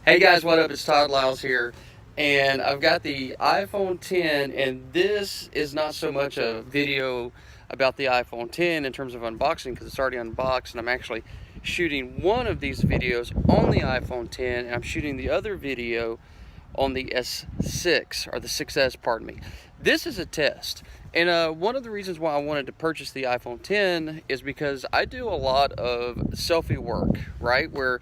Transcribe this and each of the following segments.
Hey guys, what up? It's Todd Lyles here, and I've got the iPhone 10, and this is not so much a video about the iPhone 10 in terms of unboxing because it's already unboxed, and I'm actually shooting one of these videos on the iPhone 10, and I'm shooting the other video on the S6, or the 6S, pardon me. This is a test, and one of the reasons why I wanted to purchase the iPhone 10 is because I do a lot of selfie work, right, where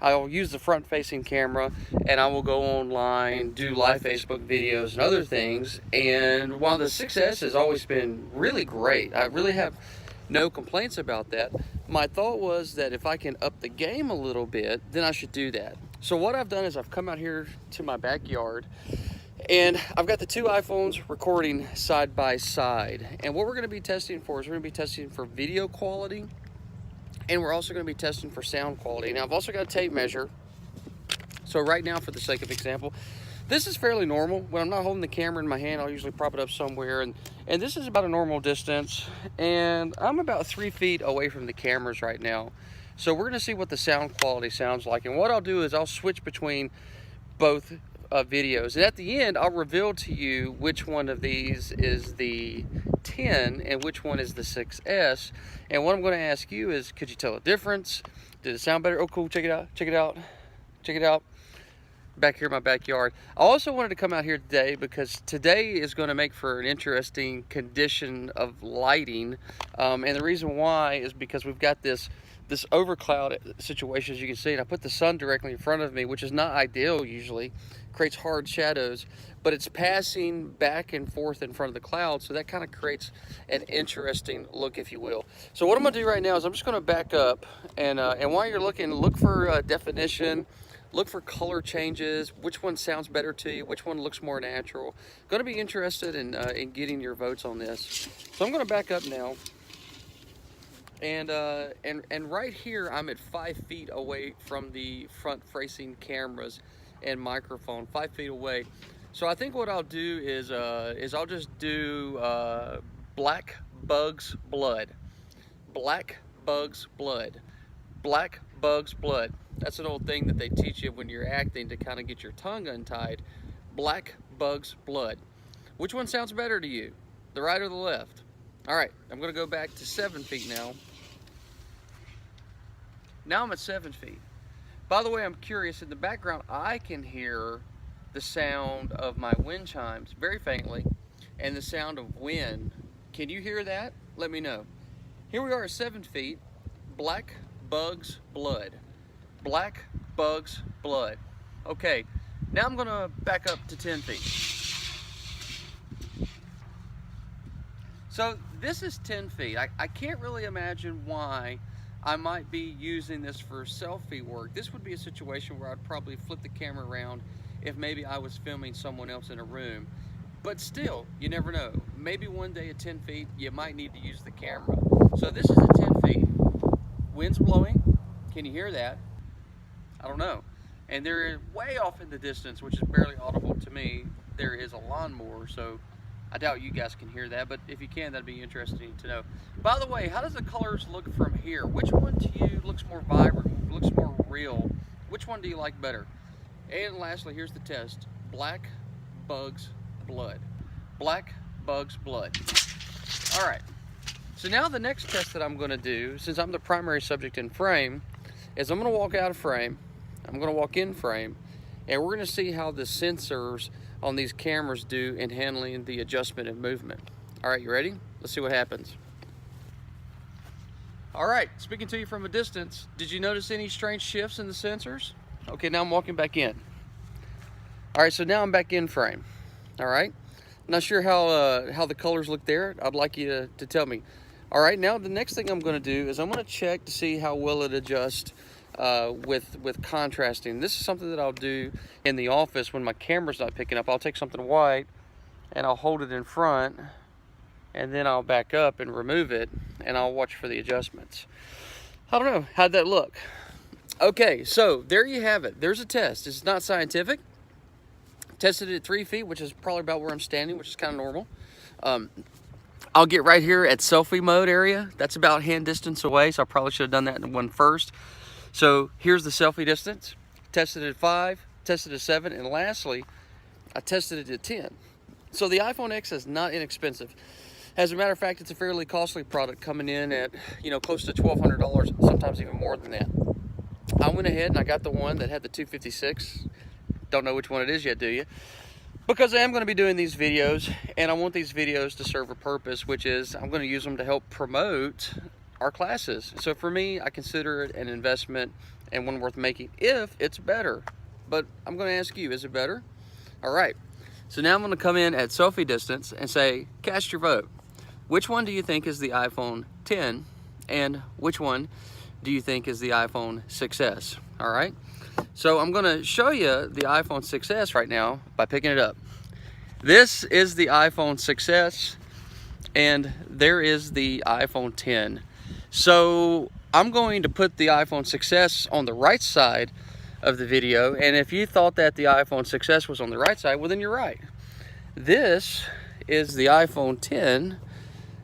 I'll use the front-facing camera and I will go online, do live Facebook videos and other things. And while the 6S has always been really great, I really have no complaints about that. My thought was that if I can up the game a little bit, then I should do that. So what I've done is I've come out here to my backyard and I've got the two iPhones recording side by side. And what we're going to be testing for is we're going to be testing for video quality, and we're also going to be testing for sound quality. Now I've also got a tape measure. So right now, for the sake of example, this is fairly normal. When I'm not holding the camera in my hand, I'll usually prop it up somewhere, and this is about a normal distance, and I'm about 3 feet away from the cameras right now. So we're going to see what the sound quality sounds like, and what I'll do is I'll switch between both videos, and at the end I'll reveal to you which one of these is the 10 and which one is the 6S. And what I'm going to ask you is, could you tell the difference? Did it sound better? Oh cool, check it out, check it out, check it out. Back here in my backyard. I also wanted to come out here today because today is going to make for an interesting condition of lighting, and the reason why is because we've got this overcloud situation, as you can see, and I put the sun directly in front of me, which is not ideal usually, creates hard shadows, but it's passing back and forth in front of the clouds, so that kind of creates an interesting look, if you will. So what I'm going to do right now is I'm just going to back up, and while you're looking, look for definition, look for color changes, which one sounds better to you, which one looks more natural. Going to be interested in getting your votes on this. So I'm going to back up now. And right here, I'm at 5 feet away from the front-facing cameras and microphone, 5 feet away. So I think what I'll do is I'll just do black bug's blood, black bug's blood, black bug's blood. That's an old thing that they teach you when you're acting to kind of get your tongue untied. Black bug's blood. Which one sounds better to you, the right or the left? All right, I'm going to go back to 7 feet now. Now I'm at 7 feet. By the way, I'm curious, in the background, I can hear the sound of my wind chimes very faintly, and the sound of wind. Can you hear that? Let me know. Here we are at 7 feet, black bug's blood. Black bug's blood. Okay, now I'm gonna back up to 10 feet. So this is 10 feet. I can't really imagine why I might be using this for selfie work. This would be a situation where I'd probably flip the camera around if maybe I was filming someone else in a room. But still, you never know. Maybe one day at 10 feet, you might need to use the camera. So this is at 10 feet. Wind's blowing. Can you hear that? I don't know. And there, way off in the distance, which is barely audible to me, there is a lawnmower, so I doubt you guys can hear that, but if you can, that'd be interesting to know. By the way, how does the colors look from here? Which one to you looks more vibrant, looks more real? Which one do you like better? And lastly, here's the test. Black bug's blood. Black bug's blood. All right. So now the next test that I'm going to do, since I'm the primary subject in frame, is I'm going to walk out of frame, I'm going to walk in frame, and we're going to see how the sensors on these cameras do in handling the adjustment and movement. All right, you ready? Let's see what happens. All right, speaking to you from a distance, did you notice any strange shifts in the sensors? Okay, now I'm walking back in. All right, so now I'm back in frame. All right, not sure how the colors look there. I'd like you to tell me. All right, now the next thing I'm going to do is I'm going to check to see how well it adjusts with contrasting. This is something that I'll do in the office when my camera's not picking up. I'll take something white and I'll hold it in front, and then I'll back up and remove it, and I'll watch for the adjustments. I don't know, how'd that look? Okay, so there you have it. There's a test. It's not scientific. Tested it at 3 feet, which is probably about where I'm standing, which is kind of normal. I'll get right here at selfie mode area. That's about hand distance away, so I probably should have done that in one first. So here's the selfie distance. tested it at 5, tested it at 7, and lastly, I tested it at 10. So the iPhone X is not inexpensive. As a matter of fact, it's a fairly costly product, coming in at, close to $1,200, sometimes even more than that. I went ahead and I got the one that had the 256. Don't know which one it is yet, do you? Because I am going to be doing these videos, and I want these videos to serve a purpose, which is I'm going to use them to help promote our classes. So for me, I consider it an investment and one worth making if it's better. But I'm going to ask you, is it better? All right. So now I'm going to come in at selfie distance and say, cast your vote. Which one do you think is the iPhone 10, and which one do you think is the iPhone 6S? All right. So I'm going to show you the iPhone 6S right now by picking it up. This is the iPhone 6S, and there is the iPhone 10. So I'm going to put the iPhone 6S on the right side of the video, and if you thought that the iPhone 6S was on the right side, well, then you're right. This is the iPhone 10,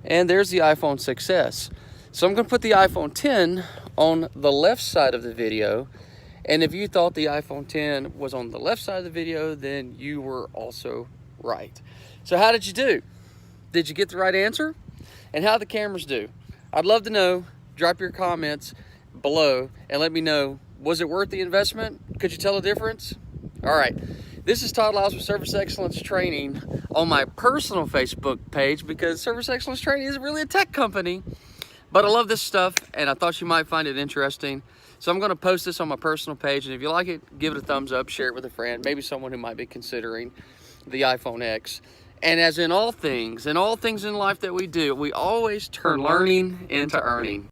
and there's the iPhone 6S. So I'm going to put the iPhone 10 on the left side of the video, and if you thought the iPhone 10 was on the left side of the video, then you were also right. So how did you do? Did you get the right answer? And how did the cameras do? I'd love to know. Drop your comments below and let me know, was it worth the investment? Could you tell a difference? All right. This is Todd Lyles with Service Excellence Training on my personal Facebook page, because Service Excellence Training isn't really a tech company, but I love this stuff and I thought you might find it interesting. So I'm going to post this on my personal page, and if you like it, give it a thumbs up, share it with a friend, maybe someone who might be considering the iPhone X. And as in all things in life that we do, we always turn learning into earning.